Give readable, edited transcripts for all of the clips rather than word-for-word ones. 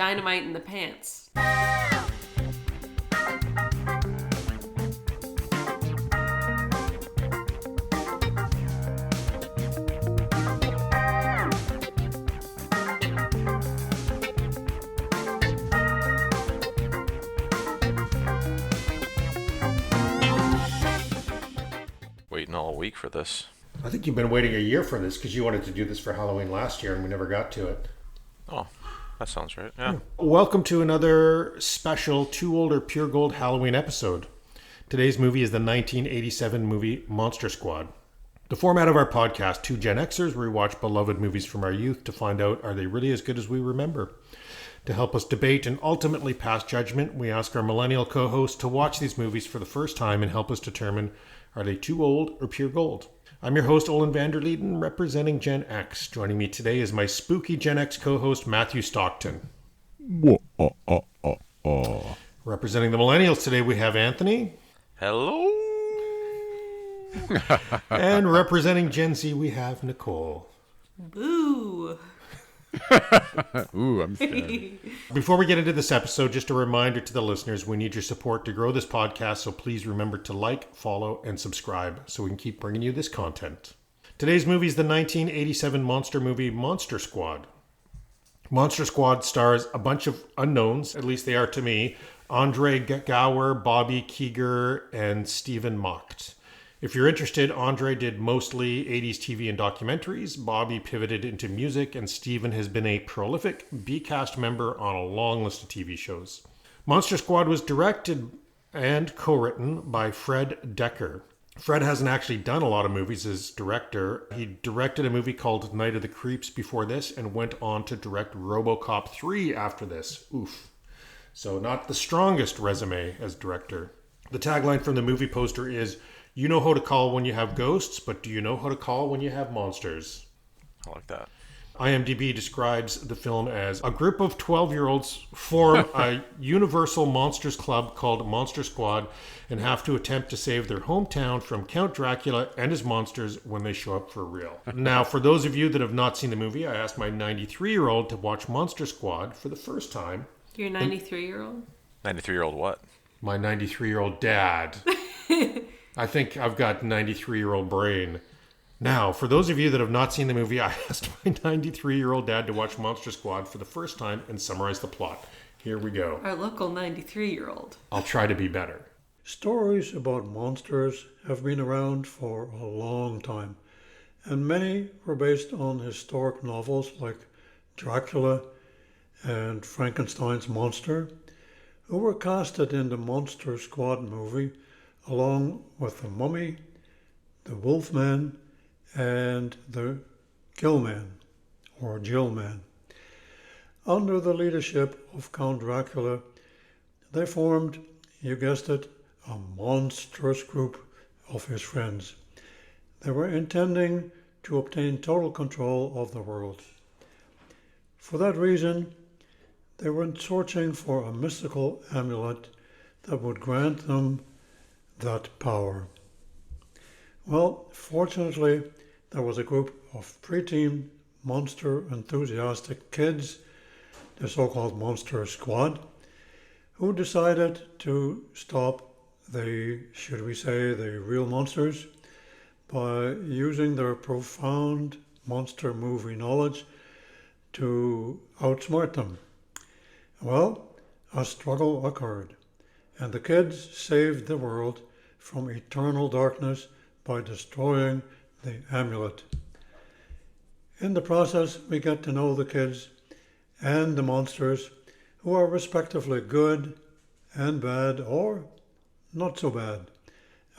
dynamite in the pants. Waiting all week for this. I think you've been waiting a year for this because you wanted to do this for Halloween last year and we never got to it. Oh, that sounds right. Yeah. Welcome to another special Too Old or Pure Gold Halloween episode. Today's movie is the 1987 movie Monster Squad. The format of our podcast, two Gen Xers, where we watch beloved movies from our youth to find out, are they really as good as we remember? To help us debate and ultimately pass judgment, we ask our millennial co-hosts to watch these movies for the first time and help us determine, are they too old or pure gold? I'm your host, Olen Vanderleeden, representing Gen X. Joining me today is my spooky Gen X co-host, Mathew Stockton. Representing the millennials today, we have Anthony. Hello. And representing Gen Z, we have Nicole. Boo! Ooh, I'm scared. Before we get into this episode, just a reminder to the listeners, we need your support to grow this podcast, so please remember to like, follow, and subscribe so we can keep bringing you this content. Today's movie is the 1987 monster movie Monster Squad. Monster Squad stars a bunch of unknowns, at least they are to me, Andre Gower, Bobby Keeger, and Stephen Macht. If you're interested, Andre did mostly 80s TV and documentaries, Bobby pivoted into music, and Stephen has been a prolific B-cast member on a long list of TV shows. Monster Squad was directed and co-written by Fred Decker. Fred hasn't actually done a lot of movies as director. He directed a movie called Night of the Creeps before this and went on to direct RoboCop 3 after this. Oof. So not the strongest resume as director. The tagline from the movie poster is, "You know how to call when you have ghosts, but do you know how to call when you have monsters?" I like that. IMDb describes the film as a group of 12-year-olds form a universal monsters club called Monster Squad and have to attempt to save their hometown from Count Dracula and his monsters when they show up for real. Now, for those of you that have not seen the movie, I asked my 93-year-old to watch Monster Squad for the first time. You're a 93-year-old? 93-year-old what? My 93-year-old dad. I think I've got 93-year-old brain. Now, for those of you that have not seen the movie, I asked my 93-year-old dad to watch Monster Squad for the first time and summarize the plot. Here we go. Our local 93-year-old. I'll try to be better. Stories about monsters have been around for a long time, and many were based on historic novels like Dracula and Frankenstein's monster, who were casted in the Monster Squad movie along with the Mummy, the Wolfman, and the Gillman, or Jillman. Under the leadership of Count Dracula, they formed, you guessed it, a monstrous group of his friends. They were intending to obtain total control of the world. For that reason, they were searching for a mystical amulet that would grant them that power. Well, fortunately, there was a group of preteen monster enthusiastic kids, the so-called Monster Squad, who decided to stop the, should we say, the real monsters by using their profound monster movie knowledge to outsmart them. Well, a struggle occurred, and the kids saved the world from eternal darkness by destroying the amulet. In the process, we get to know the kids and the monsters, who are respectively good and bad, or not so bad,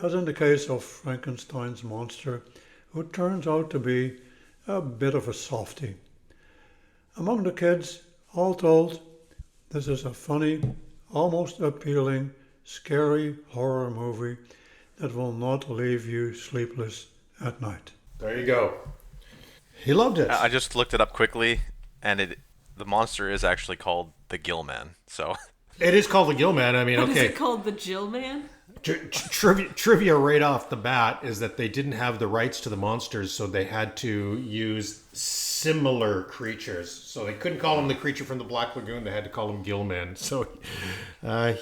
as in the case of Frankenstein's monster, who turns out to be a bit of a softie. Among the kids, all told, this is a funny, almost appealing, scary horror movie that will not leave you sleepless at night. There you go. He loved it. I just looked it up quickly, and the monster is actually called the Gillman. So It is called the Gill Man. I mean, Is okay. it called the Jill Man? Trivia right off the bat is that they didn't have the rights to the monsters, so they had to use similar creatures. So they couldn't call him the creature from the Black Lagoon. They had to call him Gillman. So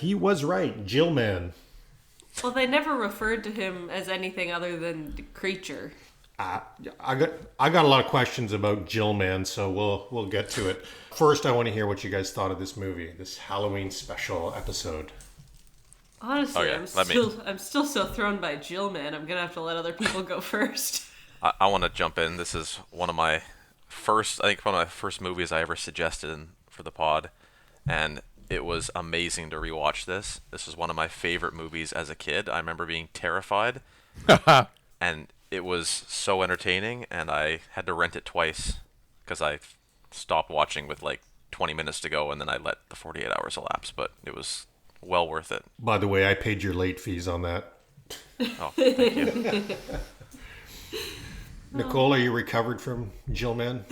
he was right, Gillman. Well, they never referred to him as anything other than the creature. I got a lot of questions about Gillman, so we'll get to it. First, I want to hear what you guys thought of this movie, this Halloween special episode. Honestly, Okay, I'm still so thrown by Jill Man. I'm gonna have to let other people go first. I want to jump in. This is one of my first movies I ever suggested for the pod, and it was amazing to rewatch this. This was one of my favorite movies as a kid. I remember being terrified, and it was so entertaining, and I had to rent it twice because I stopped watching with like 20 minutes to go, and then I let the 48 hours elapse, but it was well worth it. By the way, I paid your late fees on that. Oh, thank you. Nicole, are you recovered from Gillman?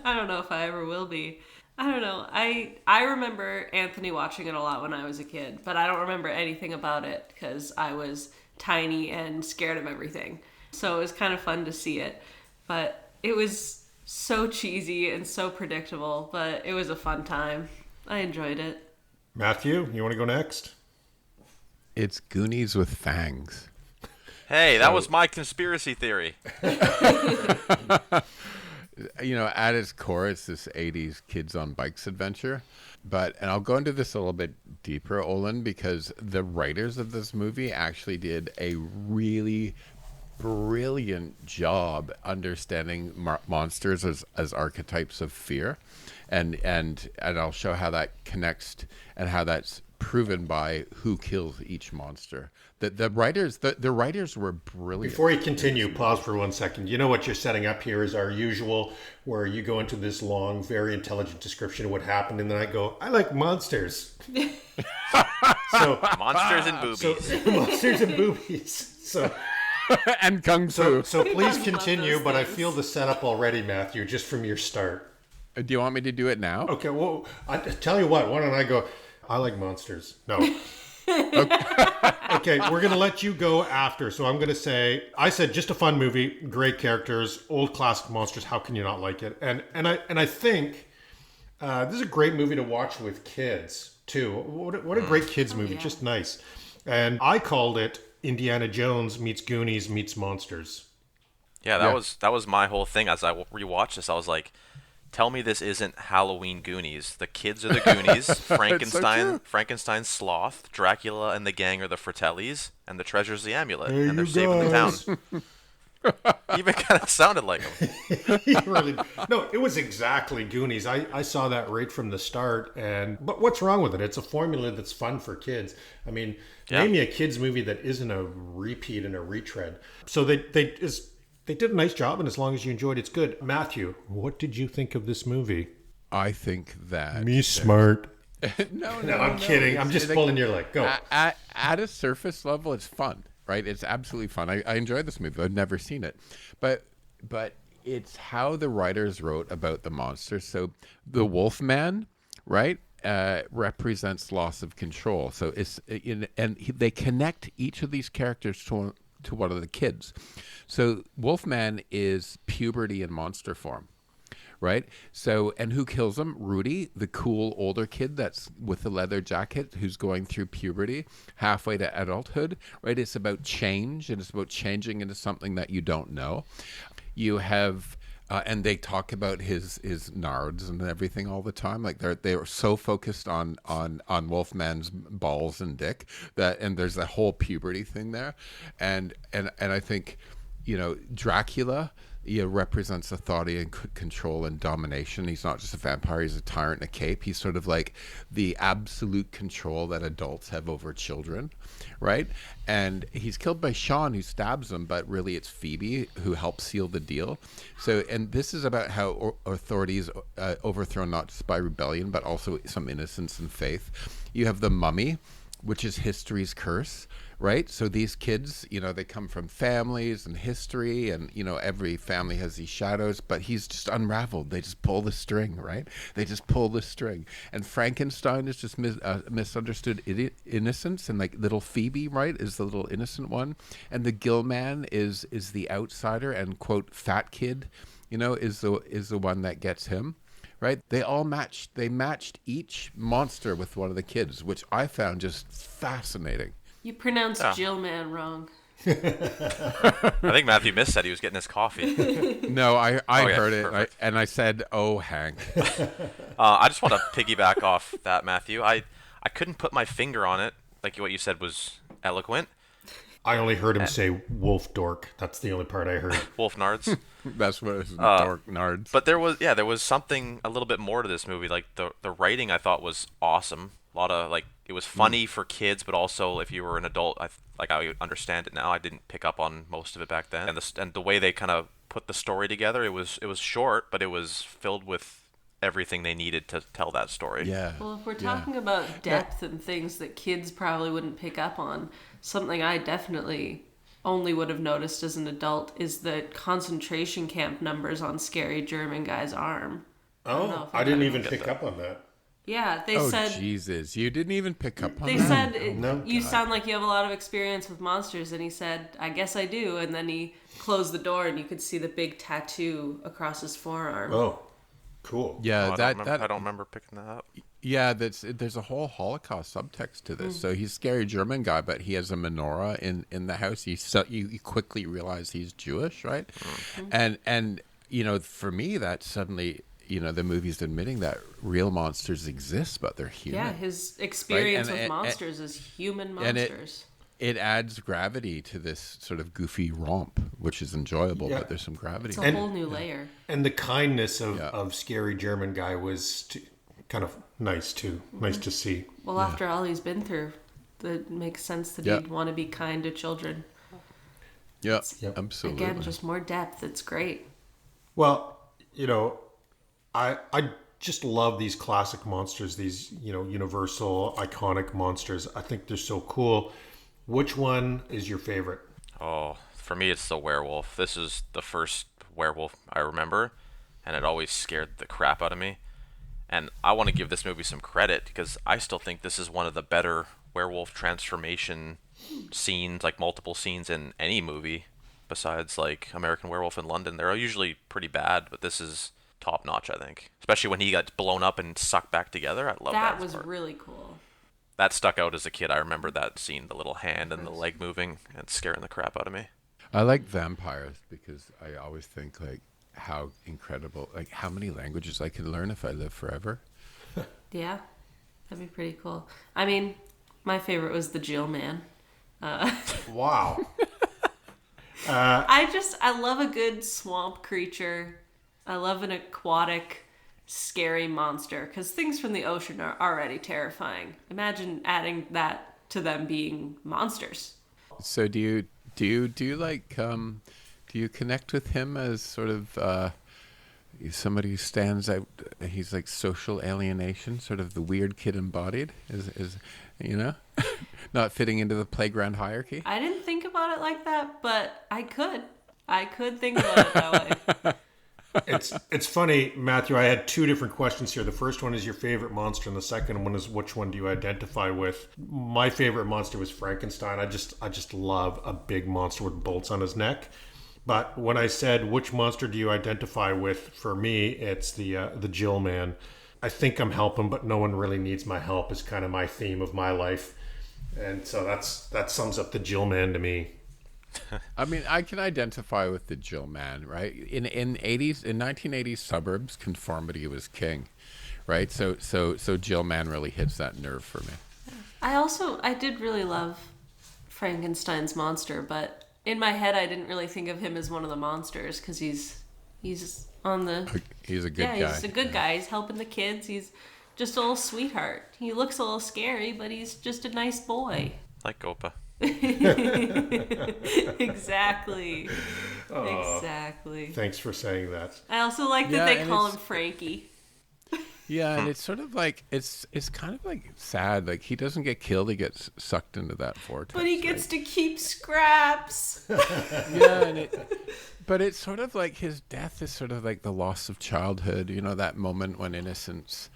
I don't know if I ever will be. I don't know. I remember Anthony watching it a lot when I was a kid, but I don't remember anything about it because I was tiny and scared of everything. So it was kind of fun to see it. But it was so cheesy and so predictable, but it was a fun time. I enjoyed it. Mathew, you want to go next? It's Goonies with fangs. Hey, that was my conspiracy theory. You know, at its core, it's this 80s kids on bikes adventure. And I'll go into this a little bit deeper, Olen, because the writers of this movie actually did a really brilliant job understanding monsters as archetypes of fear. And I'll show how that connects and how that's proven by who kills each monster. The writers were brilliant. Before you continue, pause for 1 second. You know what you're setting up here is our usual, where you go into this long, very intelligent description of what happened, and then I go, I like monsters. So Monsters and boobies. monsters and boobies. So And Kung Fu. so please love those continue, but I things. feel the setup already, Mathew, just from your start. Do you want me to do it now? Okay, well, I tell you what, why don't I go, I like monsters. No. Okay, we're going to let you go after. So I'm going to say, I said just a fun movie, great characters, old classic monsters. How can you not like it? And I think this is a great movie to watch with kids too. What a great kids movie, just nice. And I called it Indiana Jones meets Goonies meets monsters. Yeah, that was my whole thing. As I rewatched this, I was like, tell me this isn't Halloween Goonies. The kids are the Goonies. Frankenstein's sloth. Dracula and the gang are the Fratellis. And the treasure's the amulet. Hey, and they're you saving the guys. town. Even kind of sounded like them. No, it was exactly Goonies. I saw that right from the start. But what's wrong with it? It's a formula that's fun for kids. I mean, name me a kids movie that isn't a repeat and a retread. So they did a nice job, and as long as you enjoyed it, it's good. Mathew, what did you think of this movie? I think that... Smart. No, I'm kidding. I'm just pulling your leg. Go. At a surface level, it's fun, right? It's absolutely fun. I enjoyed this movie. I've never seen it. But it's how the writers wrote about the monsters. So the Wolfman, right, represents loss of control. So they connect each of these characters to one of the kids. So Wolfman is puberty in monster form, right? So, and who kills him? Rudy, the cool older kid that's with the leather jacket who's going through puberty, halfway to adulthood, right? It's about change, and it's about changing into something that you don't know. You have... and they talk about his nards and everything all the time. Like they're so focused on Wolfman's balls and dick and there's that whole puberty thing there, and I think, you know, Dracula represents authority and control and domination. He's not just a vampire; he's a tyrant in a cape. He's sort of like the absolute control that adults have over children, right? And he's killed by Sean, who stabs him, but really it's Phoebe who helps seal the deal. So, and this is about how authority is overthrown not just by rebellion, but also some innocence and faith. You have the mummy, which is history's curse, right? So these kids, they come from families and history, and every family has these shadows, but he's just unraveled. They just pull the string, right? They just pull the string. And Frankenstein is just misunderstood innocence, and like little Phoebe, right, is the little innocent one, and the Gill Man is the outsider, and quote fat kid, is the one that gets him. Right? They matched each monster with one of the kids, which I found just fascinating. You pronounced Jill Man wrong. I think Mathew said he was getting his coffee. No, I Okay, heard it, perfect. and I said, "Oh, Hank." I just want to piggyback off that, Mathew. I couldn't put my finger on it. Like what you said was eloquent. I only heard him say wolf dork. That's the only part I heard. Wolf nards. That's what it's dork nards. But there was something a little bit more to this movie. Like the writing I thought was awesome. A lot of it was funny for kids, but also if you were an adult, I understand it now. I didn't pick up on most of it back then. And the way they kind of put the story together, it was short, but it was filled with everything they needed to tell that story. Yeah. Well, if we're talking about depth and things that kids probably wouldn't pick up on, something I definitely only would have noticed as an adult is the concentration camp numbers on Scary German Guy's arm. Oh, I didn't even pick up on that. Yeah, they Oh, said... Jesus. You didn't even pick up on They that? said, No. you sound like you have a lot of experience with monsters. And he said, I guess I do. And then he closed the door and you could see the big tattoo across his forearm. Oh, cool. Yeah, I don't remember picking that up. Yeah, there's a whole Holocaust subtext to this. So he's a Scary German Guy, but he has a menorah in the house. You quickly realize he's Jewish, right? And for me, that suddenly, the movie's admitting that real monsters exist, but they're human. Yeah, his experience Right? with monsters is human and monsters. It adds gravity to this sort of goofy romp, which is enjoyable, Yeah. but there's some gravity. It's a whole new layer. And the kindness of Scary German Guy was kind of nice too. Nice to see. Well, after all he's been through, it makes sense that he'd want to be kind to children. Yeah, Yep. absolutely. Again, just more depth. It's great. Well, I just love these classic monsters, these, universal, iconic monsters. I think they're so cool. Which one is your favorite? Oh, for me, it's the werewolf. This is the first werewolf I remember, and it always scared the crap out of me. And I want to give this movie some credit because I still think this is one of the better werewolf transformation scenes, like multiple scenes in any movie besides like American Werewolf in London. They're usually pretty bad, but this is top notch, I think. Especially when he got blown up and sucked back together. I love that. That was part. really cool. That stuck out as a kid. I remember that scene, the little hand and the leg moving and scaring the crap out of me. I like vampires because I always think like how incredible, like how many languages I could learn if I live forever. Yeah, that'd be pretty cool. I mean, my favorite was the Jill Man. Wow. I love a good swamp creature. I love an aquatic, scary monster because things from the ocean are already terrifying. Imagine adding that to them being monsters. So do you like do you connect with him as sort of somebody who stands out? He's like social alienation, sort of the weird kid embodied, is not fitting into the playground hierarchy. I didn't think about it like that, but I could think about it that way. It's funny, Matthew. I had two different questions here. The first one is your favorite monster, and the second one is which one do you identify with? My favorite monster was Frankenstein. I just love a big monster with bolts on his neck. But when I said which monster do you identify with, for me, it's the Jill Man. I think I'm helping, but no one really needs my help is kind of my theme of my life, and so that sums up the Jill Man to me. I mean, I can identify with the Jill Man, right? In 1980s suburbs, conformity was king, right? So Jill Man really hits that nerve for me. I did really love Frankenstein's monster, but in my head I didn't really think of him as one of the monsters because he's on the He's a good guy. he's a good guy. He's helping the kids. He's just a little sweetheart. He looks a little scary, but he's just a nice boy. Like Gopa. Exactly. Exactly. Thanks for saying that. I also like that Yeah, they and call it's- him Frankie. Yeah, and it's sort of like it's kind of like sad. Like he doesn't get killed; he gets sucked into that vortex. But he gets to keep scraps. Yeah, but it's sort of like his death is sort of like the loss of childhood. You know, that moment when innocence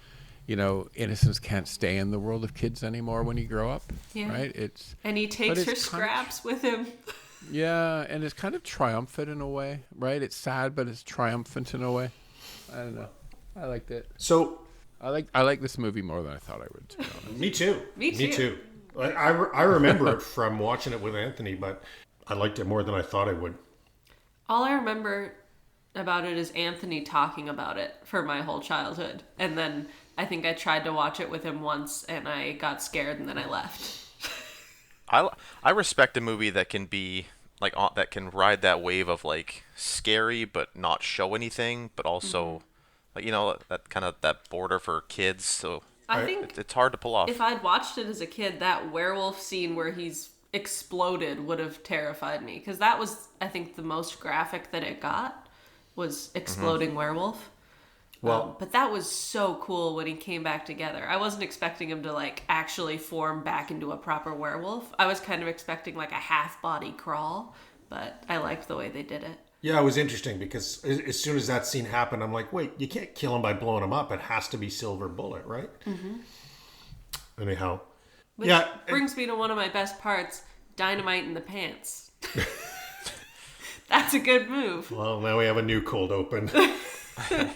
can't stay in the world of kids anymore when you grow up. Yeah. Right. And he takes her scraps with him. Yeah, and it's kind of triumphant in a way, right? It's sad, but it's triumphant in a way. I don't know. I liked it. So I like this movie more than I thought I would. To be honest. me too. Me too. I remember it from watching it with Anthony, but I liked it more than I thought I would. All I remember about it is Anthony talking about it for my whole childhood. And then I think I tried to watch it with him once and I got scared and then I left. I respect a movie that can be like that can ride that wave of like scary but not show anything, but also like that kind of that border for kids. So I think it's hard to pull off. if I'd watched it as a kid, that werewolf scene where he's exploded would have terrified me, because that was, I think, the most graphic that it got was exploding werewolf. Well, But that was so cool when he came back together. I wasn't expecting him to like actually form back into a proper werewolf. I was kind of expecting like a half body crawl, but I liked the way they did it. yeah, it was interesting because as soon as that scene happened, I'm like, wait, you can't kill him by blowing him up. It has to be Silver Bullet, right? Mm-hmm. Anyhow. Which brings me to one of my best parts, dynamite in the pants. That's a good move. Well, now we have a new cold open.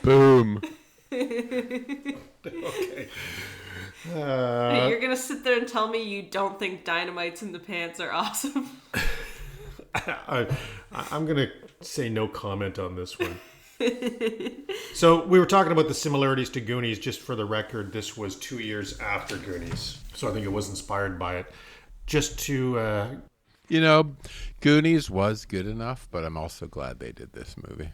Boom. Okay. You're going to sit there and tell me you don't think dynamites in the pants are awesome? I'm going to say no comment on this one. So we were talking about the similarities to Goonies. Just for the record, this was 2 years after Goonies. So I think it was inspired by it. Just to... Goonies was good enough, but I'm also glad they did this movie.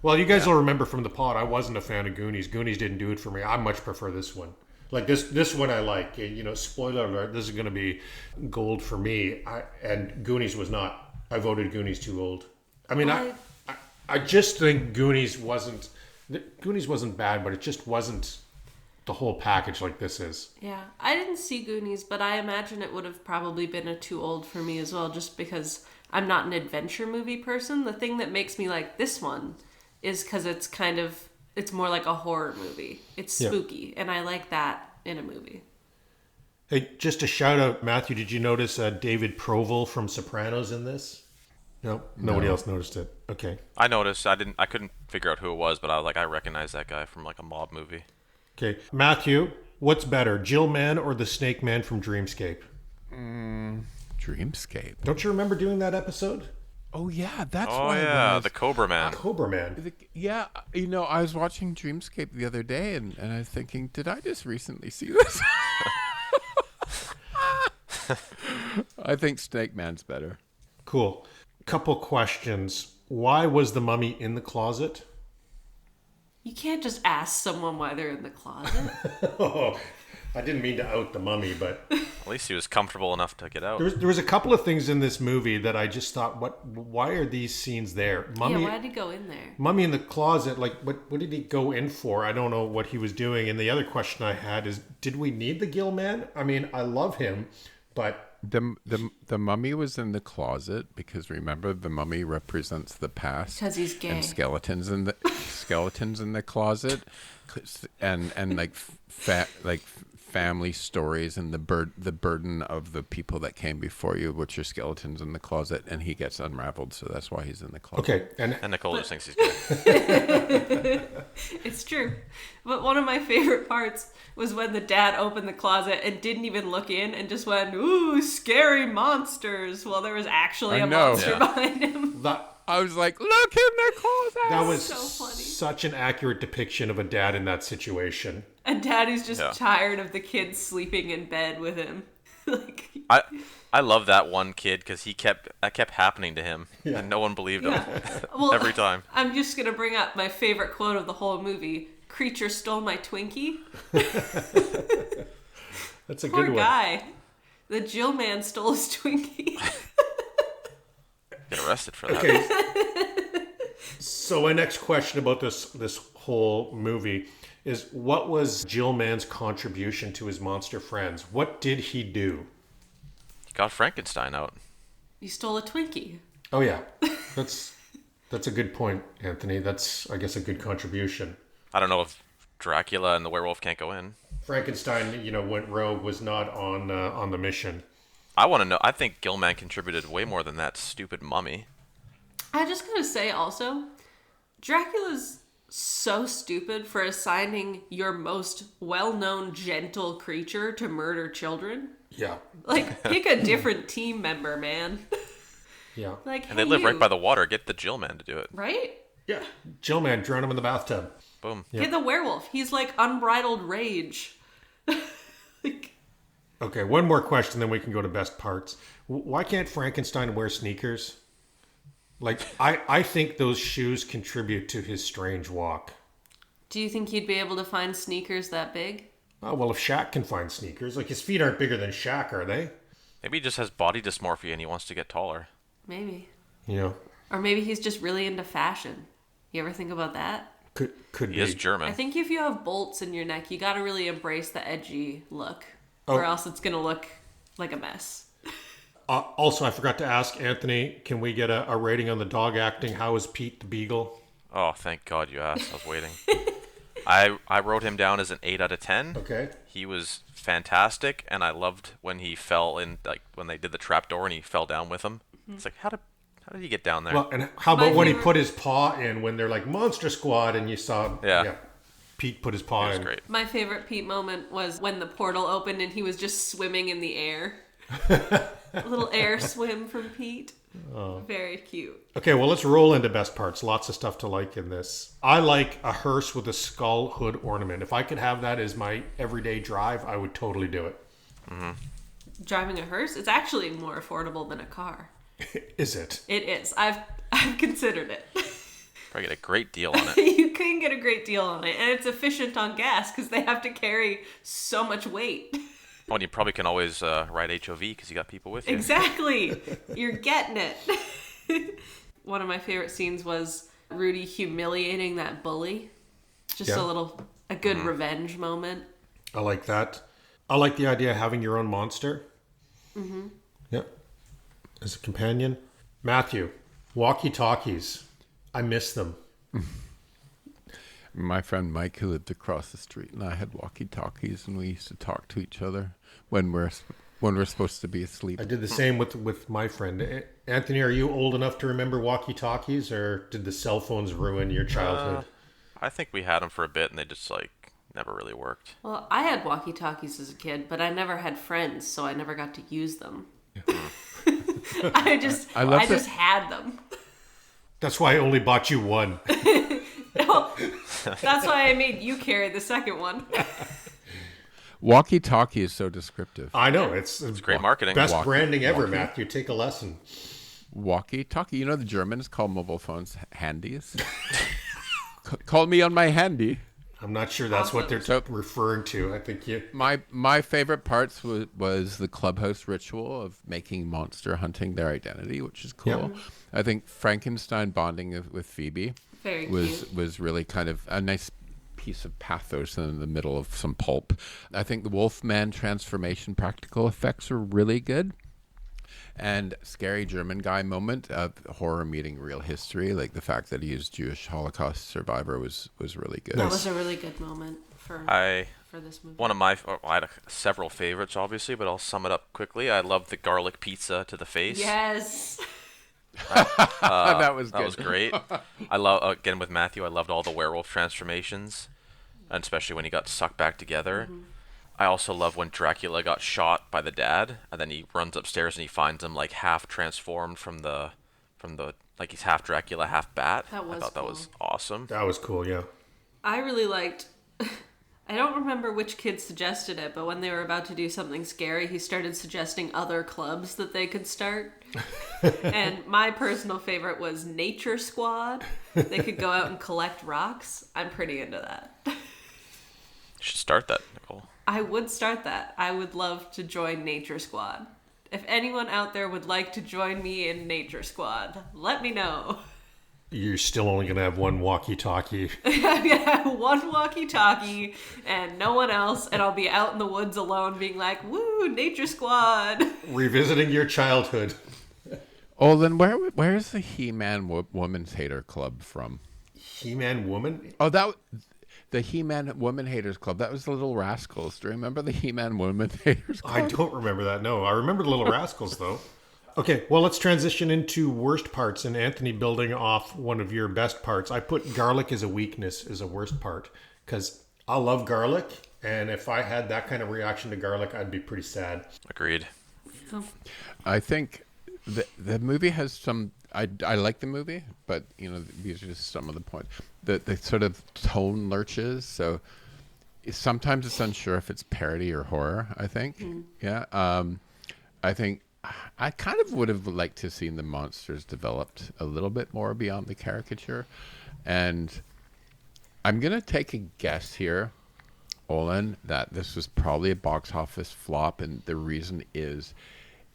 Well, you guys will remember from the pod, I wasn't a fan of Goonies. Goonies didn't do it for me. I much prefer this one. Like this one I like. Spoiler alert, this is going to be gold for me. And Goonies was not. I voted Goonies too old. I mean, I just think Goonies wasn't bad, but it just wasn't the whole package like this is. Yeah, I didn't see Goonies, but I imagine it would have probably been a too old for me as well, just because I'm not an adventure movie person. The thing that makes me like this one is because it's more like a horror movie. It's spooky, and I like that in a movie. Hey, just a shout out, Mathew, did you notice David Proval from Sopranos in this? No, nobody else noticed it. Okay. I noticed. I couldn't figure out who it was, but I was like, I recognize that guy from like a mob movie. Okay. Mathew, what's better, Jill Man or the Snake Man from Dreamscape? Dreamscape. Don't you remember doing that episode? Oh yeah, that's Oh why. yeah, the Cobra Man. Cobra Man. Yeah, I was watching Dreamscape the other day, and I was thinking, did I just recently see this? I think Snake Man's better. Cool. Couple questions. Why was the mummy in the closet? You can't just ask someone why they're in the closet. Oh, I didn't mean to out the mummy, but At least he was comfortable enough to get out. there was a couple of things in this movie that I just thought, why are these scenes there? Mummy, Yeah, why'd he go in there? Mummy in the closet, like what did he go in for? I don't know what he was doing. And the other question I had is, did we need the Gill Man? I mean, I love him, but The mummy was in the closet because remember the mummy represents the past Because he's gay. and skeletons in the closet and like family stories and the burden of the people that came before you, which are skeletons in the closet, and he gets unraveled, so that's why he's in the closet. okay. And Nicole just thinks he's gay. It's true. But one of my favorite parts was when the dad opened the closet and didn't even look in and just went, "Ooh, scary monsters," while there was actually a monster Yeah. behind him. I was like, look in the closet. that was so funny. such an accurate depiction of a dad in that situation. And daddy's just Yeah. tired of the kids sleeping in bed with him. Like, I love that one kid because that kept happening to him, and no one believed him well, every time. I'm just going to bring up my favorite quote of the whole movie. "Creature stole my Twinkie." That's a Poor good one. guy. The Jill Man stole his Twinkie. Get arrested for that. Okay. So my next question about this whole movie is what was Jill Mann's contribution to his monster friends? What did he do? He got Frankenstein out. You stole a Twinkie. Oh yeah, that's a good point, Anthony. That's, I guess, a good contribution. I don't know if Dracula and the werewolf can't go in. Frankenstein, went rogue, was not on the mission. I want to know. I think Gilman contributed way more than that stupid mummy. I just gotta say also, Dracula's so stupid for assigning your most well-known gentle creature to murder children. Yeah, Like, pick a different team member, man. yeah, Like, And they live right by the water. Get the Jill man to do it. Right? yeah. Jill Mann, drown him in the bathtub. Boom. Get the werewolf. He's like unbridled rage. Like, Okay, one more question, then we can go to best parts. Why can't Frankenstein wear sneakers? Like, I think those shoes contribute to his strange walk. do you think he'd be able to find sneakers that big? Oh, well, if Shaq can find sneakers, like his feet aren't bigger than Shaq, are they? Maybe he just has body dysmorphia and he wants to get taller. Maybe. Or maybe he's just really into fashion. You ever think about that? Could He be. is German. I think if you have bolts in your neck, you gotta really embrace the edgy look. Or else it's gonna look like a mess. Also, I forgot to ask Anthony, can we get a rating on the dog acting? How is Pete the Beagle? Oh, thank God you asked. I was waiting. I wrote him down as an 8 out of 10. Okay. He was fantastic, and I loved when he fell in, like when they did the trap door and he fell down with him. It's like, how did he get down there? Well, and how about My when he favorite- put his paw in when they're like Monster Squad and you saw Pete put his paw It was in. great. My favorite Pete moment was when the portal opened and he was just swimming in the air. A little air swim from Pete. Very cute. Okay, well, let's roll into best parts. Lots of stuff to like in this. I like a hearse with a skull hood ornament. If I could have that as my everyday drive, I would totally do it. Driving a hearse, it's actually more affordable than a car. Is it? It is. I've considered it. Probably get a great deal on it. You can get a great deal on it, and it's efficient on gas because they have to carry so much weight. Oh, and you probably can always ride HOV because you got people with you. Exactly. You're getting it. One of my favorite scenes was Rudy humiliating that bully. Just Yeah. a good revenge moment. I like that. I like the idea of having your own monster. Mm-hmm. Yeah. As a companion. Mathew, walkie-talkies. I miss them. My friend Mike, who lived across the street, and I had walkie-talkies, and we used to talk to each other when we're supposed to be asleep. I did the same with my friend. Anthony, are you old enough to remember walkie-talkies, or did the cell phones ruin your childhood? I think we had them for a bit and they just never really worked. Well, I had walkie-talkies as a kid, but I never had friends, so I never got to use them. I just had them. That's why I only bought you one. No, that's why I made you carry the second one. Walkie-talkie is so descriptive. I know. It's Great marketing. best Walkie- branding ever, walkie. Matthew. Take a lesson. Walkie-talkie. You know the Germans call mobile phones handies? Call me on my handy. I'm not sure that's what they're So- referring to. I think you... My favorite parts was the clubhouse ritual of making monster hunting their identity, which is cool. Yeah. I think Frankenstein bonding with Phoebe Very was cute. was really kind of a nice piece of pathos in the middle of some pulp. I think the Wolfman transformation practical effects are really good. And scary German guy moment of horror meeting real history, like the fact that he is Jewish Holocaust survivor was really good. That was a really good moment for this movie. One of my, I had several favorites, obviously, but I'll sum it up quickly. I love the garlic pizza to the face. Yes. That was good. That was great. I love, again with Mathew, I loved all the werewolf transformations, and especially when he got sucked back together. I also love when Dracula got shot by the dad, and then he runs upstairs and he finds him like half transformed from the like he's half Dracula, half bat. That was I thought that cool. was awesome. That was cool, yeah. I really liked. I don't remember which kid suggested it, but when they were about to do something scary, he started suggesting other clubs that they could start. And my personal favorite was Nature Squad. They could go out and collect rocks. I'm pretty into that. You should start that, Nicole. I would start that. I would love to join Nature Squad. If anyone out there would like to join me in Nature Squad, let me know. You're still only going to have one walkie-talkie. Yeah, one walkie-talkie and no one else, and I'll be out in the woods alone being like, woo, nature squad. Revisiting your childhood. Olen, where's the He-Man Woman's Hater Club from? He-Man Woman? Oh, the He-Man Woman Haters Club. That was the Little Rascals. Do you remember the He-Man Woman Haters Club? I don't remember that, no. I remember the Little Rascals, though. Okay, well, let's transition into worst parts. And Anthony, building off one of your best parts, I put garlic as a weakness as a worst part. Because I love garlic, and if I had that kind of reaction to garlic, I'd be pretty sad. Agreed. I think the movie has some... I like the movie, but, these are just some of the points. The sort of tone lurches, so sometimes it's unsure if it's parody or horror, I think. Yeah. I think I kind of would have liked to have seen the monsters developed a little bit more beyond the caricature. And I'm going to take a guess here, Olen, that this was probably a box office flop. And the reason is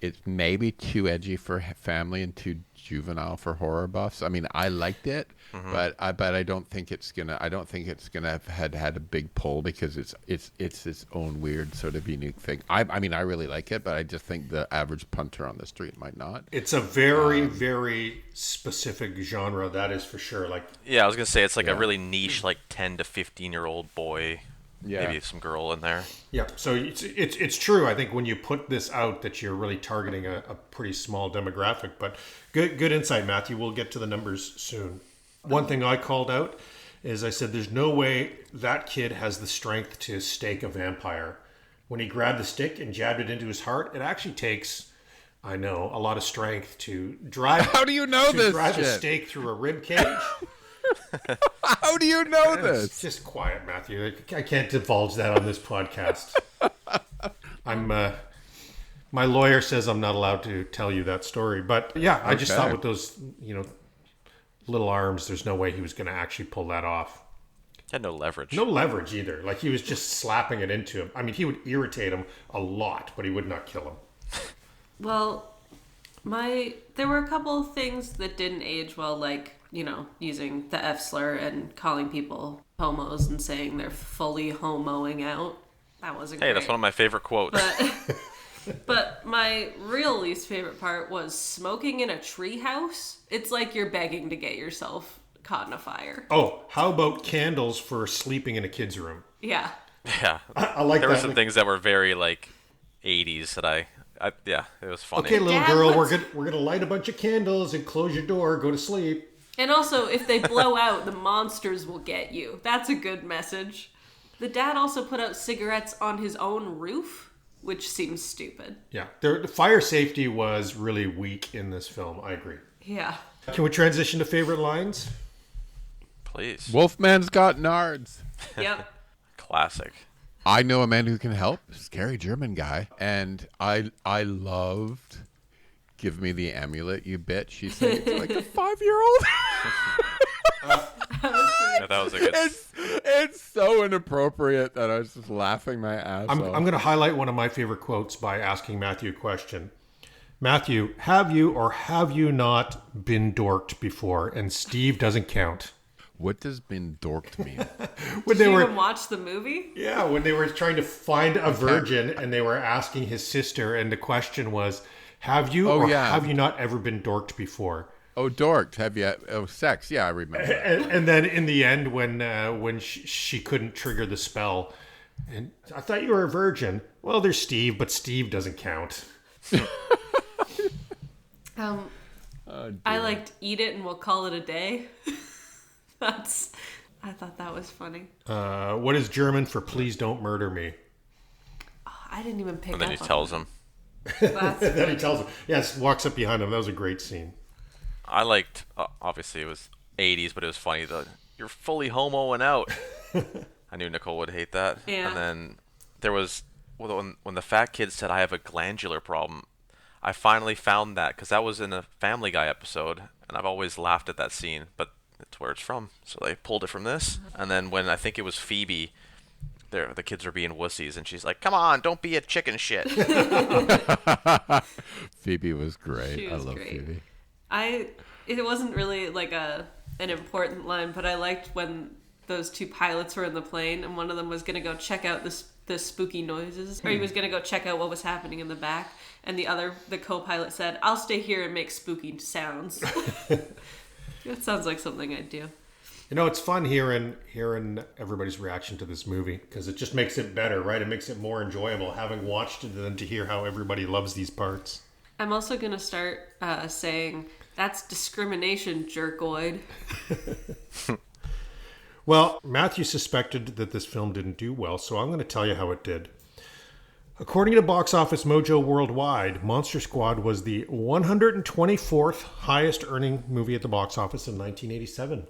it's maybe too edgy for family and too juvenile for horror buffs. I mean, I liked it, but I don't think it's gonna have had a big pull because it's its own weird sort of unique thing. I mean, I really like it, but I just think the average punter on the street might not. It's a very, very specific genre, that is for sure. Like, Yeah, I was gonna say it's like a really niche, like 10 to 15-year-old boy. Yeah. Maybe some girl in there. yeah, so it's true. I think when you put this out that you're really targeting a pretty small demographic. But good insight, Mathew. We'll get to the numbers soon. One thing I called out is I said there's no way that kid has the strength to stake a vampire. When he grabbed the stick and jabbed it into his heart, it actually takes, I know, a lot of strength to drive. How do you know this drive shit? a stake through a rib cage. How do you know this? Just quiet, Mathew. I can't divulge that on this podcast. My lawyer says I'm not allowed to tell you that story. But yeah, I just thought with those, little arms, there's no way he was going to actually pull that off. Had no leverage. No leverage either. Like, he was just slapping it into him. I mean, he would irritate him a lot, but he would not kill him. Well, there were a couple of things that didn't age well, like, using the F slur and calling people homos and saying they're fully homoing out. That wasn't great. Hey, that's one of my favorite quotes. But my real least favorite part was smoking in a treehouse. It's like you're begging to get yourself caught in a fire. Oh, how about candles for sleeping in a kid's room? Yeah. Yeah. I like there that. were some things that were very, 80s that yeah, it was funny. Okay, little Dad, girl, let's- we're gonna light a bunch of candles and close your door, go to sleep. And also, if they blow out, the monsters will get you. That's a good message. The dad also put out cigarettes on his own roof, which seems stupid. Yeah, the fire safety was really weak in this film. I agree. Yeah. Can we transition to favorite lines? Please. Wolfman's got nards. Yep. Classic. I know a man who can help. Scary German guy. And I loved "Give me the amulet, you bitch." She said it's like a 5-year-old. Yeah, that was a good. It's so inappropriate that I was just laughing my ass I'm off. going to highlight one of my favorite quotes by asking Mathew a question. Mathew, have you or have you not been dorked before? And Steve doesn't count. What does "been dorked" mean? When Did they you were even watch the movie? Yeah, when they were trying to find a virgin and they were asking his sister, and the question was, have you have you not ever been dorked before? Oh, dorked. Have you? Oh, sex. Yeah, I remember that. And then in the end, when she couldn't trigger the spell, and I thought you were a virgin. Well, there's Steve, but Steve doesn't count. I liked "Eat It and We'll Call It a Day." I thought that was funny. What is German for "please don't murder me"? I didn't even pick And then up he on tells that. him. That's And then he tells him. Yes, walks up behind him. That was a great scene. I liked, obviously it was 80s, but it was funny. You're fully homoing out. I knew Nicole would hate that. Yeah. And then there was, when the fat kid said, "I have a glandular problem," I finally found that, because that was in a Family Guy episode, and I've always laughed at that scene, but it's where it's from. So they pulled it from this. And then when I think it was Phoebe, the kids were being wussies, and she's like, "Come on, don't be a chicken shit." Phoebe was great. She I was love great. Phoebe. It wasn't really like a an important line, but I liked when those two pilots were in the plane and one of them was going to go check out the spooky noises, or he was going to go check out what was happening in the back, and the co-pilot said, "I'll stay here and make spooky sounds." That sounds like something I'd do. You know, it's fun hearing everybody's reaction to this movie because it just makes it better, right? It makes it more enjoyable having watched it than to hear how everybody loves these parts. I'm also going to start saying, "That's discrimination, jerkoid." Well, Mathew suspected that this film didn't do well, so I'm going to tell you how it did. According to Box Office Mojo Worldwide, Monster Squad was the 124th highest earning movie at the box office in 1987.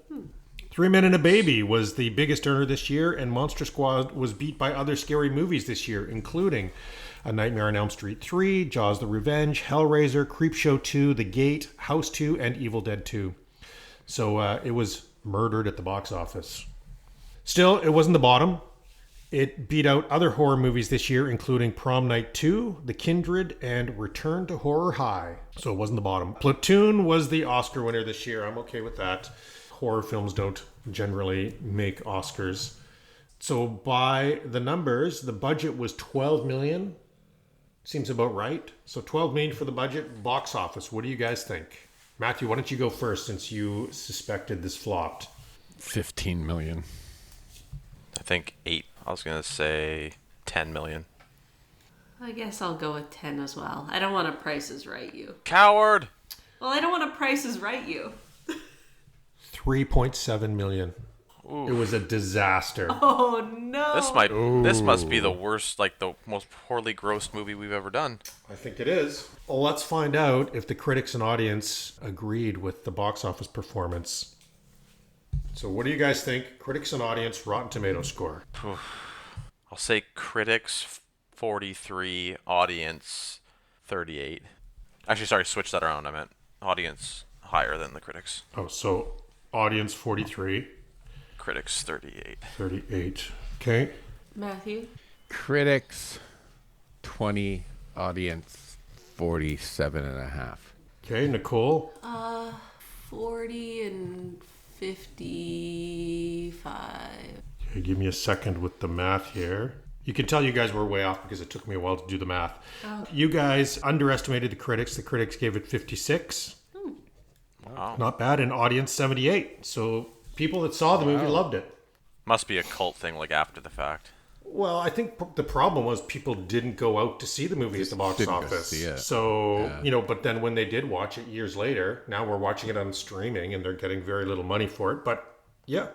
3 Men and a Baby was the biggest earner this year, and Monster Squad was beat by other scary movies this year, including A Nightmare on Elm Street 3, Jaws the Revenge, Hellraiser, Creepshow 2, The Gate, House 2, and Evil Dead 2. So it was murdered at the box office. Still, it wasn't the bottom. It beat out other horror movies this year, including Prom Night 2, The Kindred, and Return to Horror High. So it wasn't the bottom. Platoon was the Oscar winner this year. I'm okay with that. Horror films don't generally make Oscars. So by the numbers, the budget was $12 million. Seems about right. So $12 million for the budget. Box office, what do you guys think? Mathew, why don't you go first since you suspected this flopped? 15 million. I think 8. I was going to say 10 million. I guess I'll go with 10 as well. I don't want to Price is Right you. Coward! Well, I don't want to Price is Right you. 3.7 million. Ooh. It was a disaster. Oh no! This must be the worst, like the most poorly grossed movie we've ever done. I think it is. Well, let's find out if the critics and audience agreed with the box office performance. So what do you guys think? Critics and audience, Rotten Tomato score. I'll say critics 43, audience 38. Actually, sorry, switch that around. I meant audience higher than the critics. Oh, so audience 43. Critics 38. 38. Okay. Mathew? Critics 20, audience 47.5. Okay, Nicole? 40 and 55. Okay, give me a second with the math here. You can tell you guys were way off because it took me a while to do the math. Oh. You guys underestimated the critics. The critics gave it 56. Wow. Not bad. And audience 78. So people that saw the movie loved it. Must be a cult thing, like after the fact. Well, I think the problem was people didn't go out to see the movie at the box office. So, but then when they did watch it years later, now we're watching it on streaming and they're getting very little money for it. But yeah.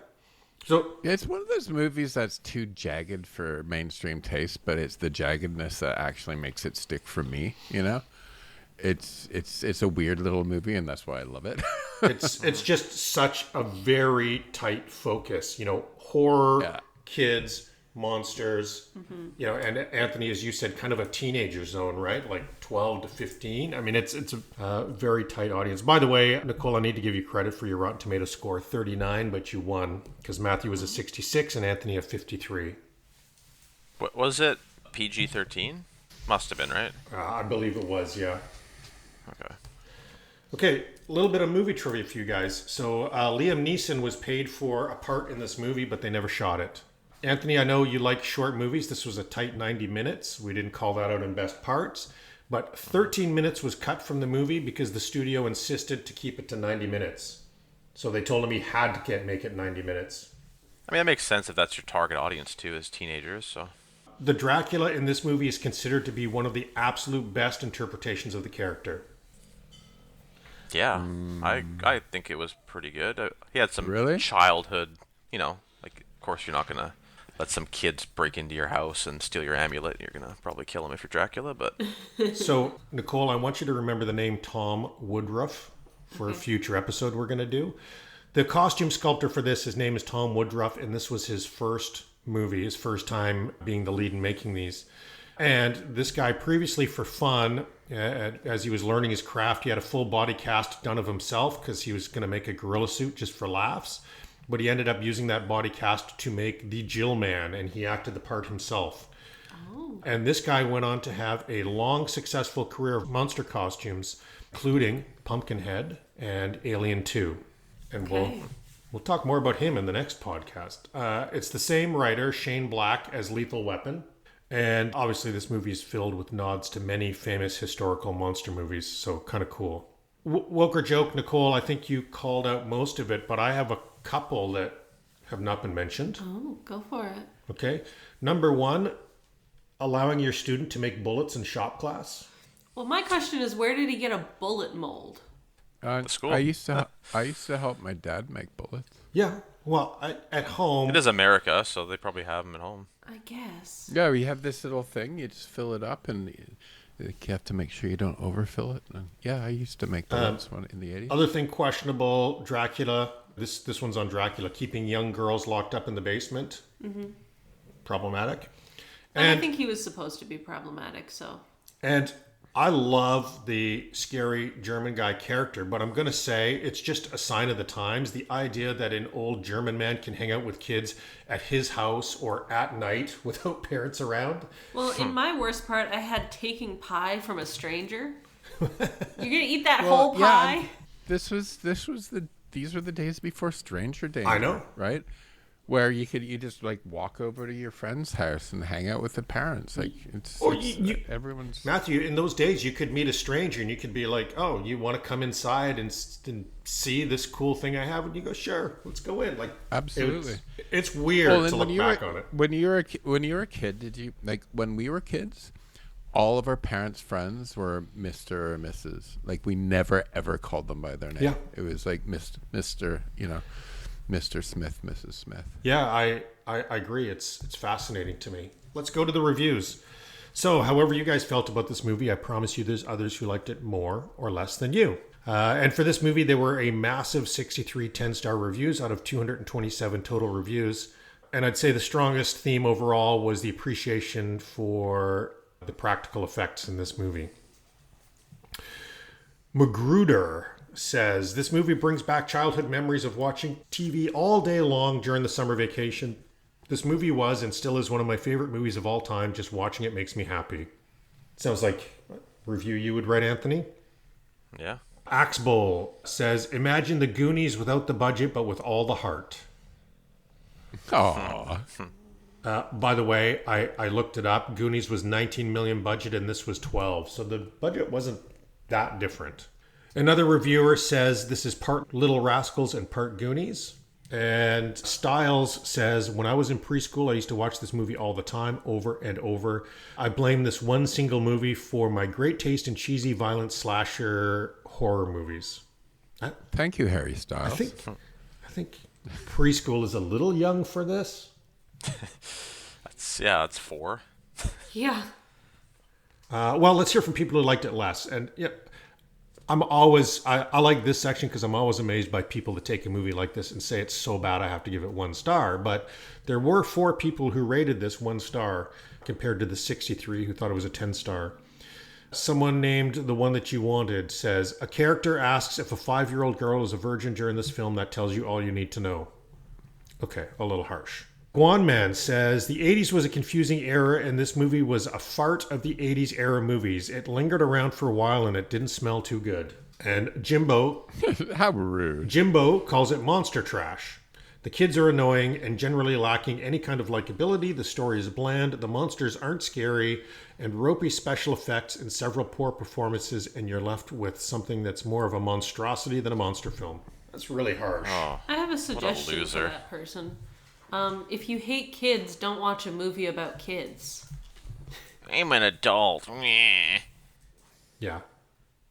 So it's one of those movies that's too jagged for mainstream taste, but it's the jaggedness that actually makes it stick for me, you know? It's a weird little movie, and that's why I love it. It's just such a very tight focus, horror, kids, monsters, and Anthony, as you said, kind of a teenager zone, right? Like 12 to 15. I mean, it's a very tight audience. By the way, Nicole, I need to give you credit for your Rotten Tomato score, 39, but you won because Mathew was a 66 and Anthony a 53. What was it? PG-13? Must have been, right? I believe it was, yeah. Okay, a little bit of movie trivia for you guys. So Liam Neeson was paid for a part in this movie, but they never shot it. Anthony, I know you like short movies. This was a tight 90 minutes. We didn't call that out in best parts. But 13 minutes was cut from the movie because the studio insisted to keep it to 90 minutes. So they told him he had to make it 90 minutes. I mean, that makes sense if that's your target audience, too, as teenagers, so... The Dracula in this movie is considered to be one of the absolute best interpretations of the character. Yeah, I think it was pretty good. He had some childhood, like, of course you're not going to let some kids break into your house and steal your amulet. You're going to probably kill them if you're Dracula, but... So, Nicole, I want you to remember the name Tom Woodruff for a future episode we're going to do. The costume sculptor for this, his name is Tom Woodruff, and this was his first movie, his first time being the lead in making these. And this guy previously, for fun, as he was learning his craft, he had a full body cast done of himself because he was going to make a gorilla suit just for laughs. But he ended up using that body cast to make the Jill Man, and he acted the part himself. Oh. And this guy went on to have a long, successful career of monster costumes, including Pumpkinhead and Alien 2. And We'll talk more about him in the next podcast. It's the same writer, Shane Black, as Lethal Weapon. And obviously this movie is filled with nods to many famous historical monster movies, so kind of cool. Woke or joke, Nicole, I think you called out most of it, but I have a couple that have not been mentioned. Oh, go for it. Okay. Number 1, allowing your student to make bullets in shop class. Well, my question is, where did he get a bullet mold? School. I used to help my dad make bullets. Yeah. Well, at home. It is America, so they probably have them at home. I guess. Yeah, we have this little thing. You just fill it up, and you have to make sure you don't overfill it. And yeah, I used to make bullets in the 80s. Other thing questionable, Dracula. This one's on Dracula. Keeping young girls locked up in the basement. Mm-hmm. Problematic. And I think he was supposed to be problematic, so. And I love the scary German guy character, but I'm going to say it's just a sign of the times. The idea that an old German man can hang out with kids at his house or at night without parents around. Well, in my worst part, I had taking pie from a stranger. You're going to eat that whole pie? Yeah, these were the days before stranger danger. I know. Right? Where you just like walk over to your friend's house and hang out with the parents. Like everyone's Mathew. In those days, you could meet a stranger and you could be like, "Oh, you want to come inside and see this cool thing I have?" And you go, "Sure, let's go in." Like absolutely, it's weird to look back on it. When you were a kid, did you like when we were kids? All of our parents' friends were Mr. or Mrs. Like we never ever called them by their name. Yeah, it was like Mr. You know. Mr. Smith, Mrs. Smith. Yeah, I agree. It's fascinating to me. Let's go to the reviews. So, however you guys felt about this movie, I promise you there's others who liked it more or less than you. And for this movie, there were a massive 63 10-star reviews out of 227 total reviews. And I'd say the strongest theme overall was the appreciation for the practical effects in this movie. Magruder says, this movie brings back childhood memories of watching TV all day long during the summer vacation. This movie was and still is one of my favorite movies of all time. Just watching it makes me happy. Sounds like a review you would write, Anthony? Yeah. Axbowl says, imagine the Goonies without the budget, but with all the heart. Aww. By the way, I looked it up. Goonies was 19 million budget and this was 12. So the budget wasn't that different. Another reviewer says this is part Little Rascals and part Goonies. And Styles says, when I was in preschool, I used to watch this movie all the time, over and over. I blame this one single movie for my great taste in cheesy, violent slasher horror movies. Thank you, Harry Styles. I think preschool is a little young for this. That's 4. Yeah. Well, let's hear from people who liked it less. And yeah, I like this section because I'm always amazed by people that take a movie like this and say it's so bad I have to give it 1 star. But there were 4 people who rated this 1 star compared to the 63 who thought it was a 10-star. Someone named The One That You Wanted says, a character asks if a 5-year-old girl is a virgin during this film. That tells you all you need to know. Okay, a little harsh. Guanman says, the 80s was a confusing era and this movie was a fart of the 80s era movies. It lingered around for a while and it didn't smell too good. And Jimbo... How rude. Jimbo calls it monster trash. The kids are annoying and generally lacking any kind of likability. The story is bland. The monsters aren't scary and ropey special effects and several poor performances and you're left with something that's more of a monstrosity than a monster film. That's really harsh. Oh, I have a suggestion loser. for that person. If you hate kids, don't watch a movie about kids. I'm an adult. Meh. Yeah.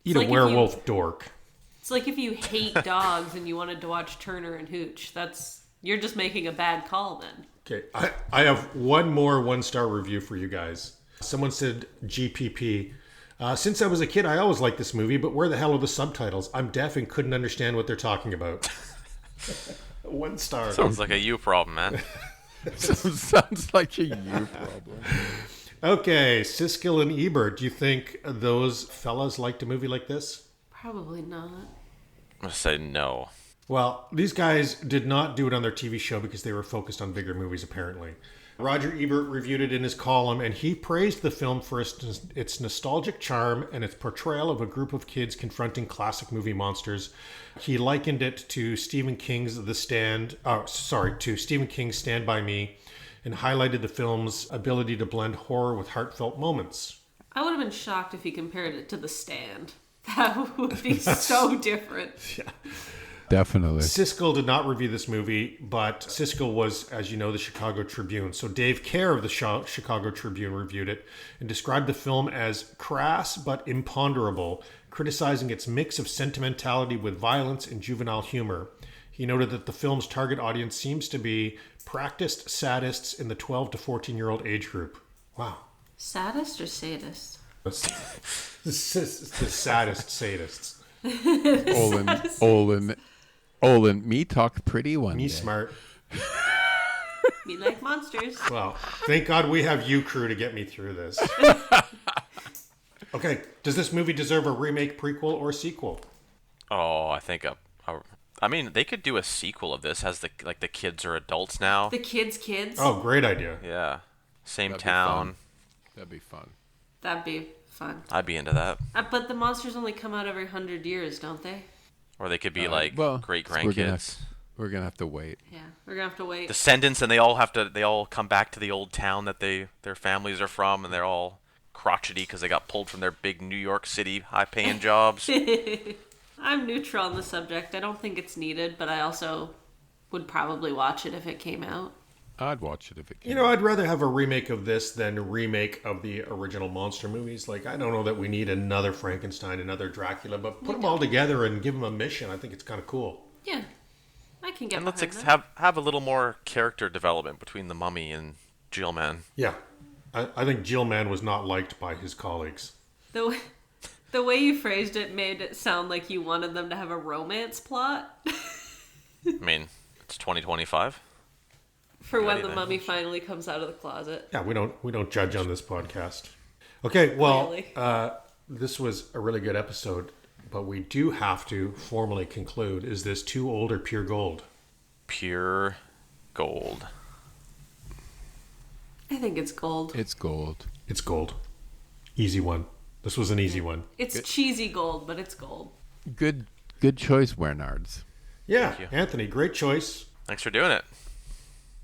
Eat a werewolf dork. It's like if you hate dogs and you wanted to watch Turner and Hooch. You're just making a bad call then. Okay, I have one more 1-star review for you guys. Someone said GPP. Since I was a kid, I always liked this movie, but where the hell are the subtitles? I'm deaf and couldn't understand what they're talking about. 1 star. Sounds like a you problem, man. Sounds like a you problem. Okay, Siskel and Ebert. Do you think those fellas liked a movie like this? Probably not. I'm going to say no. Well, these guys did not do it on their TV show because they were focused on bigger movies, apparently. Roger Ebert reviewed it in his column, and he praised the film for its nostalgic charm and its portrayal of a group of kids confronting classic movie monsters. He likened it to Stephen King's to Stephen King's Stand By Me, and highlighted the film's ability to blend horror with heartfelt moments. I would have been shocked if he compared it to The Stand. That would be so different. Yeah. Definitely. Siskel did not review this movie, but Siskel was, as you know, the Chicago Tribune. So Dave Kerr of the Chicago Tribune reviewed it and described the film as crass but imponderable, criticizing its mix of sentimentality with violence and juvenile humor. He noted that the film's target audience seems to be practiced sadists in the 12 to 14-year-old age group. Wow. Sadist or sadist? The saddest sadists. Olen, me talk pretty one Me day. smart. Me like monsters. Well, thank God we have you, crew, to get me through this. Okay, does this movie deserve a remake, prequel, or sequel? Oh, I think I mean, they could do a sequel of this as the kids are adults now. The kids. Oh, great idea. Yeah. Same That'd be town. fun. That'd be fun. That'd be fun. I'd be into that. But the monsters only come out every 100 years, don't they? Or they could be great grandkids. We're gonna have to wait. Yeah, we're gonna have to wait. Descendants, and they all come back to the old town that their families are from, and they're all crotchety because they got pulled from their big New York City high-paying jobs. I'm neutral on the subject. I don't think it's needed, but I also would probably watch it if it came out. I'd watch it if it came. You know, I'd rather have a remake of this than a remake of the original monster movies. Like, I don't know that we need another Frankenstein, another Dracula, but put them all together and give them a mission. I think it's kind of cool. Yeah, I can get And let's behind that. have a little more character development between the mummy and Jill Man. Yeah. I think Jill Man was not liked by his colleagues. The way you phrased it made it sound like you wanted them to have a romance plot. I mean, it's 2025. For when the Anything. mummy finally comes out of the closet. Yeah, we don't judge on this podcast. Okay, well, Really? this was a really good episode, but we do have to formally conclude. Is this too old or pure gold? Pure gold. I think it's gold. It's gold. It's gold. Easy one. This was an easy one. It's cheesy gold, but it's gold. Good choice, Wernards. Yeah, you. Anthony, great choice. Thanks for doing it.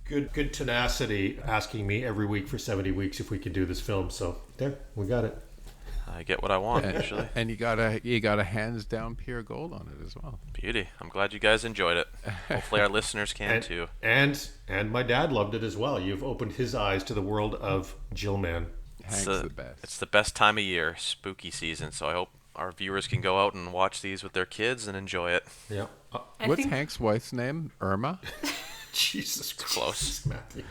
Good tenacity, asking me every week for 70 weeks if we could do this film. So there, we got it. I get what I want, usually. And you got a hands down pure gold on it as well. Beauty. I'm glad you guys enjoyed it. Hopefully our listeners can too. And my dad loved it as well. You've opened his eyes to the world of Jill Man. Hank's the best. It's the best time of year, spooky season. So I hope our viewers can go out and watch these with their kids and enjoy it. Yeah. What's Hank's wife's name? Irma? Jesus Christ, close. Matthew.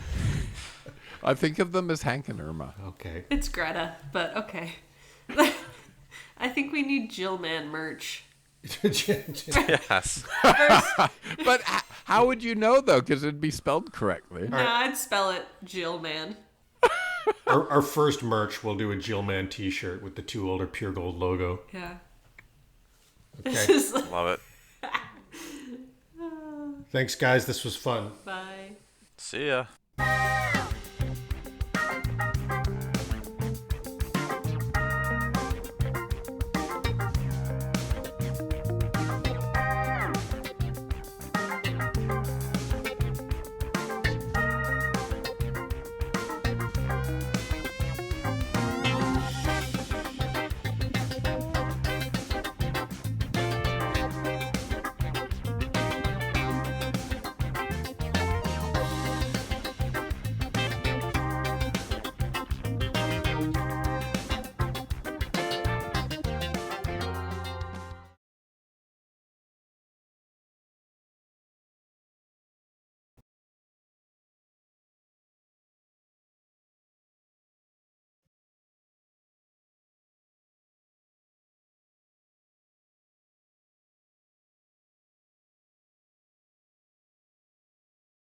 I think of them as Hank and Irma. Okay. It's Greta, but okay. I think we need Jill Man merch. Yes. But how would you know, though? Because it'd be spelled correctly. No, I'd spell it Jill Man. Our first merch, we'll do a Jill Man t-shirt with the Too Old or Pure Gold logo. Yeah. Okay. This is like, Love it. Thanks, guys. This was fun. bye. See ya.